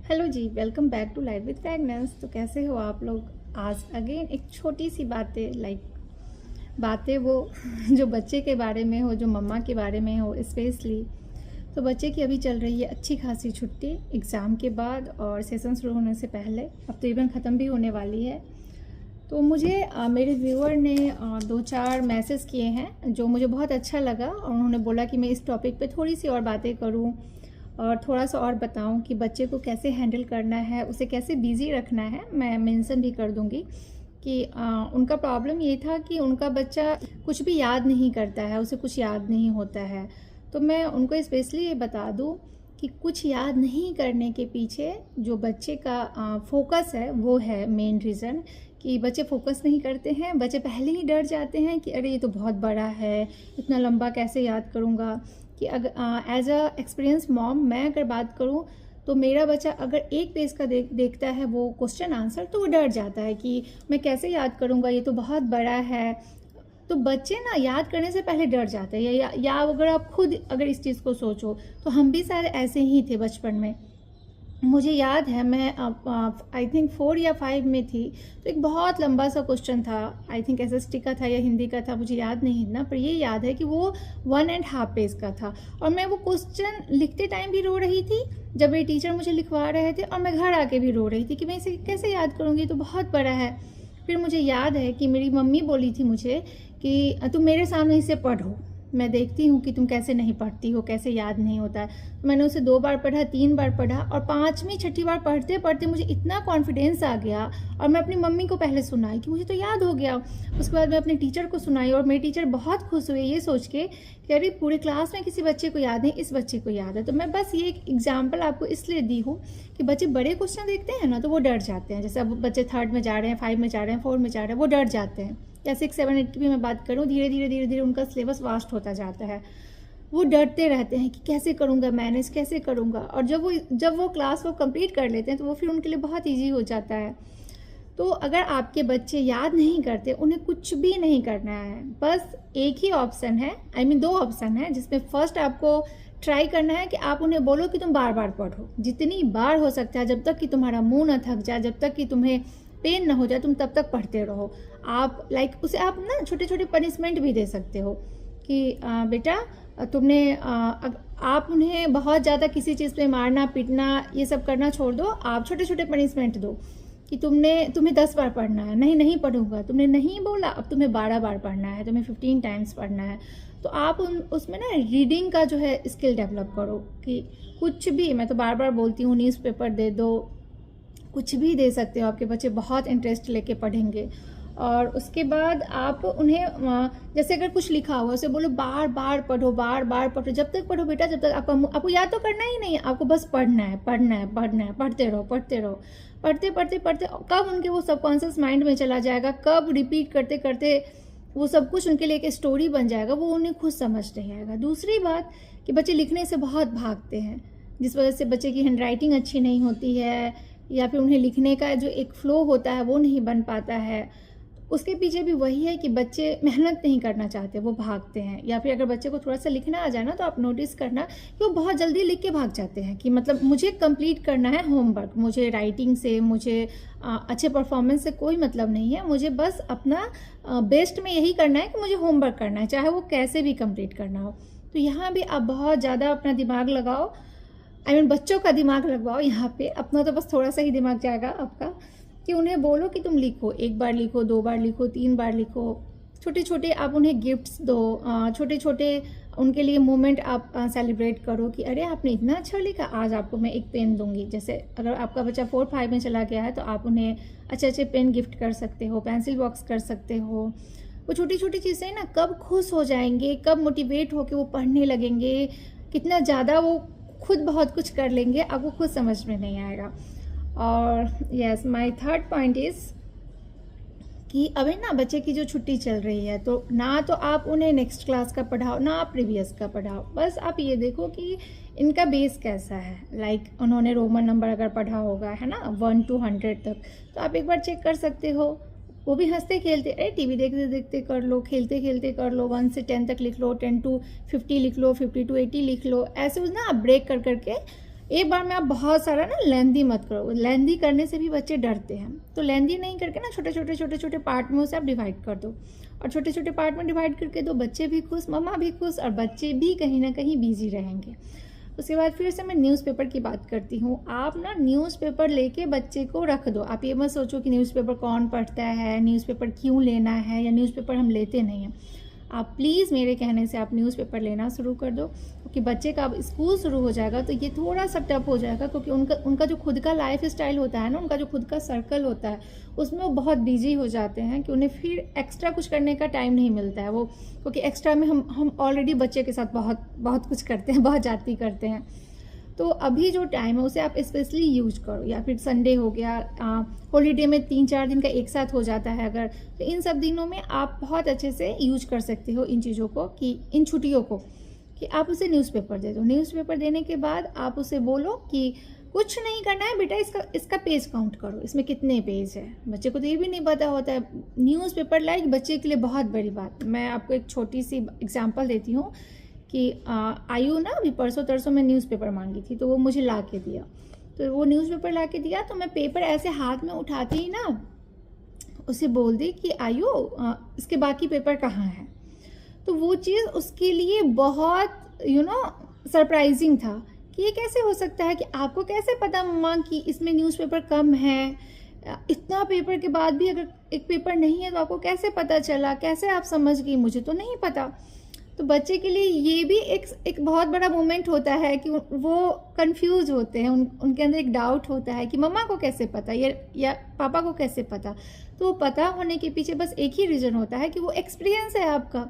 Hello ji, welcome back to life with fragrance. तो कैसे हो आप लोग। आज अगेन एक छोटी सी बातें वो जो बच्चे के बारे में हो, जो मम्मा के बारे में हो स्पेशली। तो बच्चे की अभी चल रही है अच्छी खासी छुट्टी एग्ज़ाम के बाद और सेशन शुरू होने से पहले। अब तो इवन ख़त्म भी होने वाली है। तो मुझे मेरे व्यूअर ने 2-4 मैसेज किए हैं जो मुझे बहुत अच्छा लगा और उन्होंने बोला कि मैं इस टॉपिक पे थोड़ी सी और बातें करूं और थोड़ा सा और बताऊं कि बच्चे को कैसे हैंडल करना है, उसे कैसे बिज़ी रखना है। मैं मेंशन भी कर दूंगी कि उनका प्रॉब्लम ये था कि उनका बच्चा कुछ भी याद नहीं करता है, उसे कुछ याद नहीं होता है। तो मैं उनको स्पेशली ये बता दूं कि कुछ याद नहीं करने के पीछे जो बच्चे का फोकस है वो है मेन रीज़न। कि बच्चे फोकस नहीं करते हैं, बच्चे पहले ही डर जाते हैं कि अरे ये तो बहुत बड़ा है, इतना लंबा कैसे याद करूँगा। कि अगर एज अ एक्सपीरियंस मॉम मैं अगर बात करूँ तो मेरा बच्चा अगर एक पेज का देखता है वो क्वेश्चन आंसर तो वो डर जाता है कि मैं कैसे याद करूँगा, ये तो बहुत बड़ा है। तो बच्चे ना याद करने से पहले डर जाते हैं। या अगर आप खुद अगर इस चीज़ को सोचो तो हम भी सारे ऐसे ही थे बचपन में। मुझे याद है मैं आई थिंक 4 या 5 में थी, तो एक बहुत लंबा सा क्वेश्चन था। आई थिंक एसएसटी का था या हिंदी का था, मुझे याद नहीं इतना, पर ये याद है कि वो 1.5 पेज का था। और मैं वो क्वेश्चन लिखते टाइम भी रो रही थी जब मेरे टीचर मुझे लिखवा रहे थे, और मैं घर आके भी रो रही थी कि मैं इसे कैसे याद करूँगी, तो बहुत बड़ा है। फिर मुझे याद है कि मेरी मम्मी बोली थी मुझे कि तुम मेरे सामने इसे पढ़ो, मैं देखती हूँ कि तुम कैसे नहीं पढ़ती हो, कैसे याद नहीं होता है। तो मैंने उसे 2 बार पढ़ा, 3 बार पढ़ा, और 5वीं 6ठी बार पढ़ते पढ़ते मुझे इतना कॉन्फिडेंस आ गया और मैं अपनी मम्मी को पहले सुनाई कि मुझे तो याद हो गया। उसके बाद मैं अपने टीचर को सुनाई और मेरे टीचर बहुत खुश हुए ये सोच के कि अरे पूरे क्लास में किसी बच्चे को याद नहीं, इस बच्चे को याद है। तो मैं बस ये एक एग्जाम्पल आपको इसलिए दी हूँ कि बच्चे बड़े क्वेश्चन देखते हैं ना तो वो डर जाते हैं। जैसे अब बच्चे 3rd में जा रहे हैं, 5 में जा रहे हैं, 4 में जा रहे हैं, वो डर जाते हैं। या 6, 7, 8 की भी मैं बात करूँ, धीरे धीरे उनका सिलेबस वास्ट होता जाता है। वो डरते रहते हैं कि कैसे करूँगा मैनेज, कैसे करूँगा। और जब वो क्लास वो कंप्लीट कर लेते हैं तो वो फिर उनके लिए बहुत ईजी हो जाता है। तो अगर आपके बच्चे याद नहीं करते, उन्हें कुछ भी नहीं करना है, बस एक ही ऑप्शन है, आई मीन 2 ऑप्शन है, जिसमें फर्स्ट आपको ट्राई करना है कि आप उन्हें बोलो कि तुम बार बार पढ़ो, जितनी बार हो सकता है, जब तक कि तुम्हारा मुंह ना थक जाए, जब तक कि तुम्हें पेन ना हो जाए, तुम तब तक पढ़ते रहो। आप उसे आप ना छोटे छोटे पनिशमेंट भी दे सकते हो कि बेटा तुमने आप उन्हें बहुत ज़्यादा किसी चीज़ पे मारना पीटना ये सब करना छोड़ दो। आप छोटे छोटे पनिशमेंट दो कि तुम्हें 10 बार पढ़ना है, नहीं पढ़ूंगा, तुमने नहीं बोला, अब तुम्हें 12 बार पढ़ना है, तुम्हें 15 टाइम्स पढ़ना है। तो आप उसमें ना रीडिंग का जो है स्किल डेवलप करो कि कुछ भी, मैं तो बार बार बोलती हूँ, न्यूज़पेपर दे दो, कुछ भी दे सकते हो, आपके बच्चे बहुत इंटरेस्ट लेके पढ़ेंगे। और उसके बाद आप उन्हें जैसे अगर कुछ लिखा हुआ उसे बोलो बार बार पढ़ो, बार बार पढ़ो, जब तक पढ़ो बेटा जब तक आपको याद तो करना ही नहीं है, आपको बस पढ़ना है, पढ़ते रहो, पढ़ते कब उनके वो सबकॉन्शियस माइंड में चला जाएगा, कब रिपीट करते करते वो सब कुछ उनके लिए एक स्टोरी बन जाएगा, वो उन्हें खुद समझ नहीं आएगा। दूसरी बात कि बच्चे लिखने से बहुत भागते हैं, जिस वजह से बच्चे की हैंडराइटिंग अच्छी नहीं होती है या फिर उन्हें लिखने का जो एक फ्लो होता है वो नहीं बन पाता है। उसके पीछे भी वही है कि बच्चे मेहनत नहीं करना चाहते, वो भागते हैं। या फिर अगर बच्चे को थोड़ा सा लिखना आ जाए ना तो आप नोटिस करना कि वो बहुत जल्दी लिख के भाग जाते हैं कि मतलब मुझे कंप्लीट करना है होमवर्क, मुझे राइटिंग से, मुझे अच्छे परफॉर्मेंस से कोई मतलब नहीं है, मुझे बस अपना बेस्ट में यही करना है कि मुझे होमवर्क करना है, चाहे वो कैसे भी कंप्लीट करना हो। तो यहाँ भी आप बहुत ज़्यादा अपना दिमाग लगाओ, आई मीन बच्चों का दिमाग लगवाओ यहाँ पे, अपना तो बस थोड़ा सा ही दिमाग जाएगा आपका। कि उन्हें बोलो कि तुम लिखो, 1 बार लिखो, 2 बार लिखो, 3 बार लिखो। छोटे छोटे आप उन्हें गिफ्ट्स दो, छोटे छोटे उनके लिए मोमेंट आप सेलिब्रेट करो कि अरे आपने इतना अच्छा लिखा, आज आपको मैं एक पेन दूंगी। जैसे अगर आपका बच्चा 4, 5 में चला गया है तो आप उन्हें अच्छे अच्छे पेन गिफ्ट कर सकते हो, पेंसिल बॉक्स कर सकते हो। वो छोटी छोटी चीज़ें ना कब खुश हो जाएंगे, कब मोटिवेट होकर वो पढ़ने लगेंगे, कितना ज़्यादा वो खुद बहुत कुछ कर लेंगे, आपको खुद समझ में नहीं आएगा। और yes, my third point is कि अभी ना बच्चे की जो छुट्टी चल रही है तो ना तो आप उन्हें नेक्स्ट क्लास का पढ़ाओ ना आप प्रीवियस का पढ़ाओ, बस आप ये देखो कि इनका बेस कैसा है। उन्होंने रोमन नंबर अगर पढ़ा होगा है ना 1 to 100 तक, तो आप एक बार चेक कर सकते हो। वो भी हंसते खेलते, अरे टीवी देखते देखते कर लो, खेलते खेलते कर लो, 1 से 10 तक लिख लो, 10 to 50 लिख लो, 50 to 80 लिख लो। ऐसे ना आप ब्रेक कर करके एक बार में आप बहुत सारा ना लेंदी मत करो, लेंदी करने से भी बच्चे डरते हैं। तो लेंदी नहीं करके ना छोटे छोटे पार्ट में उसे आप डिवाइड कर दो, और छोटे छोटे पार्ट में डिवाइड करके दो, बच्चे भी खुश, मम्मा भी खुश, और बच्चे भी कहीं ना कहीं बिजी रहेंगे। उसके बाद फिर से मैं न्यूज़पेपर की बात करती हूँ। आप ना न्यूज़पेपर लेके बच्चे को रख दो। आप ये मत सोचो कि न्यूज़पेपर कौन पढ़ता है, न्यूज़पेपर क्यों लेना है, या न्यूज़पेपर हम लेते नहीं हैं। आप प्लीज़ मेरे कहने से आप न्यूज़पेपर लेना शुरू कर दो, क्योंकि बच्चे का अब स्कूल शुरू हो जाएगा तो ये थोड़ा सा टफ हो जाएगा, क्योंकि उनका जो खुद का लाइफ स्टाइल होता है ना, उनका जो खुद का सर्कल होता है, उसमें वो बहुत बिजी हो जाते हैं कि उन्हें फिर एक्स्ट्रा कुछ करने का टाइम नहीं मिलता है। वो क्योंकि एक्स्ट्रा में हम ऑलरेडी बच्चे के साथ बहुत कुछ करते हैं, बहुत जाती करते हैं। तो अभी जो टाइम है उसे आप स्पेशली यूज करो, या फिर संडे हो गया, हॉलीडे में 3-4 दिन का एक साथ हो जाता है अगर, तो इन सब दिनों में आप बहुत अच्छे से यूज कर सकते हो इन चीज़ों को, कि इन छुट्टियों को, कि आप उसे न्यूज़पेपर दे दो। न्यूज़पेपर देने के बाद आप उसे बोलो कि कुछ नहीं करना है बेटा, इसका पेज काउंट करो, इसमें कितने पेज है। बच्चे को तो ये भी नहीं पता होता है। न्यूज़पेपर लाइक बच्चे के लिए बहुत बड़ी बात। मैं आपको एक छोटी सी एग्जांपल देती हूँ कि आयु ना अभी परसों तरसों में न्यूज़पेपर मांगी थी, तो वो मुझे ला के दिया। तो वो न्यूज़पेपर ला के दिया तो मैं पेपर ऐसे हाथ में उठाते ही ना उसे बोल दी कि आयु इसके बाकी पेपर कहाँ हैं। तो वो चीज़ उसके लिए बहुत सरप्राइजिंग था कि ये कैसे हो सकता है, कि आपको कैसे पता मम्मा कि इसमें न्यूज़पेपर कम है, इतना पेपर के बाद भी अगर एक पेपर नहीं है तो आपको कैसे पता चला, कैसे आप समझ गई, मुझे तो नहीं पता। तो बच्चे के लिए ये भी एक बहुत बड़ा मोमेंट होता है कि वो कंफ्यूज होते हैं, उनके अंदर एक डाउट होता है कि मम्मा को कैसे पता या पापा को कैसे पता। तो पता होने के पीछे बस एक ही रीज़न होता है कि वो एक्सपीरियंस है आपका।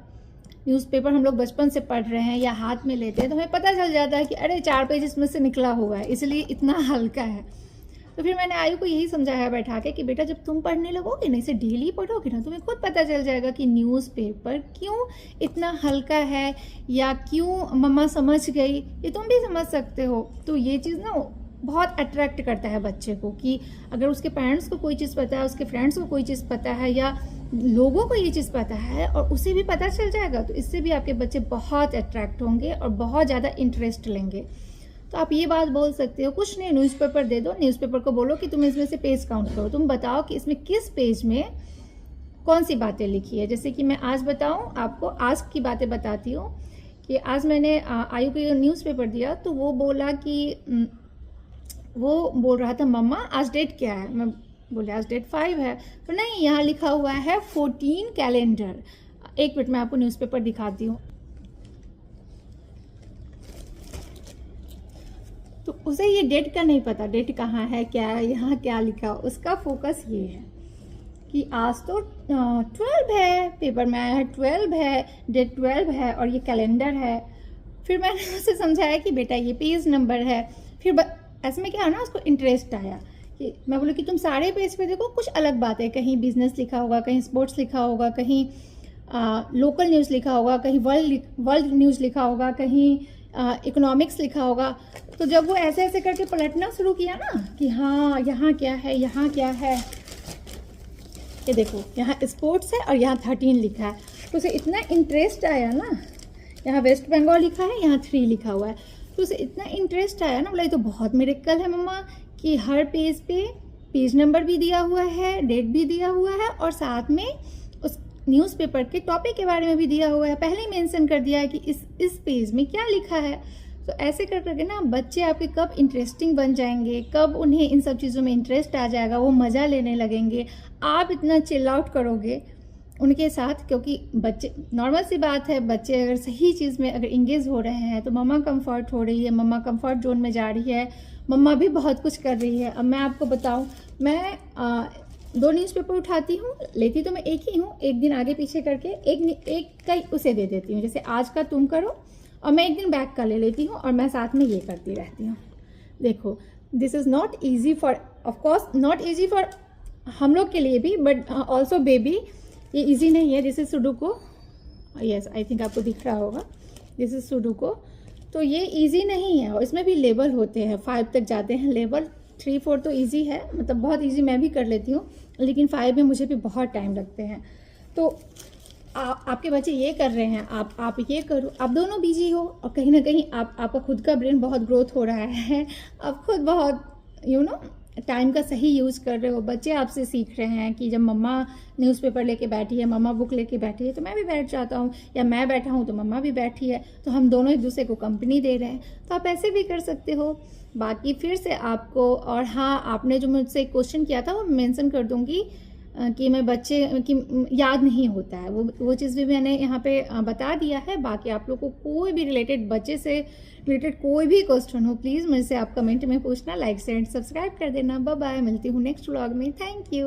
न्यूज़पेपर हम लोग बचपन से पढ़ रहे हैं या हाथ में लेते हैं तो हमें पता चल जाता है कि अरे 4 पेज इसमें से निकला हुआ है, इसलिए इतना हल्का है। तो फिर मैंने आयु को यही समझाया बैठा के कि बेटा जब तुम पढ़ने लगोगे ना, इसे डेली पढ़ोगे ना, तुम्हें खुद पता चल जाएगा कि न्यूज़पेपर क्यों इतना हल्का है, या क्यों मम्मा समझ गई, ये तुम भी समझ सकते हो। तो ये चीज़ ना बहुत अट्रैक्ट करता है बच्चे को, कि अगर उसके पेरेंट्स को कोई चीज़ पता है, उसके फ्रेंड्स को कोई चीज़ पता है, या लोगों को ये चीज़ पता है और उसे भी पता चल जाएगा, तो इससे भी आपके बच्चे बहुत अट्रैक्ट होंगे और बहुत ज़्यादा इंटरेस्ट लेंगे। तो आप ये बात बोल सकते हो, कुछ नहीं, न्यूज़पेपर दे दो, न्यूज़पेपर को बोलो कि तुम इसमें से पेज काउंट करो, तुम बताओ कि इसमें किस पेज में कौन सी बातें लिखी है। जैसे कि मैं आज बताऊं आपको, आज की बातें बताती हूँ कि आज मैंने आयु को न्यूज़पेपर दिया तो वो बोला कि वो बोल रहा था मम्मा आज डेट क्या है। मैं बोले आज डेट 5 है। तो नहीं, यहाँ लिखा हुआ है 14 कैलेंडर। एक मिनट मैं आपको न्यूज़पेपर दिखाती हूँ। तो उसे ये डेट का नहीं पता, डेट कहाँ है, क्या है, यहाँ क्या लिखा। उसका फोकस ये है कि आज तो 12 है, पेपर में आया है 12 है, डेट 12 है और ये कैलेंडर है। फिर मैंने उसे समझाया कि बेटा ये पेज नंबर है। फिर ऐसे में क्या है ना, उसको इंटरेस्ट आया कि मैं बोली कि तुम सारे पेज पे देखो, कुछ अलग बात है, कहीं बिजनेस लिखा होगा, कहीं स्पोर्ट्स लिखा होगा, कहीं लोकल न्यूज़ लिखा होगा, कहीं वर्ल्ड न्यूज़ लिखा होगा, कहीं इकोनॉमिक्स लिखा होगा। तो जब वो ऐसे ऐसे करके पलटना शुरू किया ना कि हाँ यहाँ क्या है, यहाँ क्या है, ये देखो यहाँ स्पोर्ट्स है और यहाँ 13 लिखा है, तो उसे इतना इंटरेस्ट आया ना, यहाँ वेस्ट बंगाल लिखा है, यहाँ 3 लिखा हुआ है, तो उसे इतना इंटरेस्ट आया ना, बोला ये तो बहुत मिरेकल है मम्मा कि हर पेज पे पेज नंबर भी दिया हुआ है, डेट भी दिया हुआ है और साथ में उस न्यूज़पेपर के टॉपिक के बारे में भी दिया हुआ है, पहले ही मेंशन कर दिया है कि इस पेज में क्या लिखा है। तो ऐसे कर करके ना बच्चे आपके कब इंटरेस्टिंग बन जाएंगे, कब उन्हें इन सब चीज़ों में इंटरेस्ट आ जाएगा, वो मज़ा लेने लगेंगे। आप इतना चिल आउट करोगे उनके साथ, क्योंकि बच्चे, नॉर्मल सी बात है, बच्चे अगर सही चीज़ में अगर इंगेज हो रहे हैं तो मम्मा कंफर्ट हो रही है, मम्मा कंफर्ट जोन में जा रही है, मम्मा भी बहुत कुछ कर रही है। अब मैं आपको बताऊं, मैं 2 न्यूज़पेपर उठाती हूँ, लेती तो मैं एक ही हूँ, एक दिन आगे पीछे करके एक का ही उसे दे देती हूँ। जैसे आज का तुम करो और मैं एक दिन बैक का ले लेती हूँ और मैं साथ में ये करती रहती हूँ। देखो, this is not easy for, of course not easy for हम लोग के लिए भी, बट ऑल्सो बेबी, ये इजी नहीं है। This is Sudoku, yes I think आपको दिख रहा होगा, दिस इज सुडोको। तो ये इजी नहीं है और इसमें भी लेवल होते हैं, 5 तक जाते हैं लेवल। 3-4 तो इजी है, मतलब बहुत इजी मैं भी कर लेती हूँ, लेकिन 5 में मुझे भी बहुत टाइम लगते हैं। तो आपके बच्चे ये कर रहे हैं, आप ये करो, आप दोनों बिजी हो और कहीं ना कहीं आपका खुद का ब्रेन बहुत ग्रोथ हो रहा है, आप खुद बहुत टाइम का सही यूज़ कर रहे हो। बच्चे आपसे सीख रहे हैं कि जब मम्मा न्यूज़पेपर लेके बैठी है, मम्मा बुक लेके बैठी है, तो मैं भी बैठ जाता हूँ, या मैं बैठा हूँ तो मम्मा भी बैठी है, तो हम दोनों एक दूसरे को कंपनी दे रहे हैं। तो आप ऐसे भी कर सकते हो। बाकी फिर से आपको, और हाँ, आपने जो मुझसे क्वेश्चन किया था वो मेंशन कर दूंगी कि मैं बच्चे कि याद नहीं होता है, वो चीज़ भी मैंने यहाँ पे बता दिया है। बाकी आप लोग को कोई भी रिलेटेड, बच्चे से रिलेटेड कोई भी क्वेश्चन हो, प्लीज़ मुझसे आप कमेंट में पूछना, लाइक शेयर सब्सक्राइब कर देना। बाय बाय, मिलती हूँ नेक्स्ट व्लॉग में। Thank you.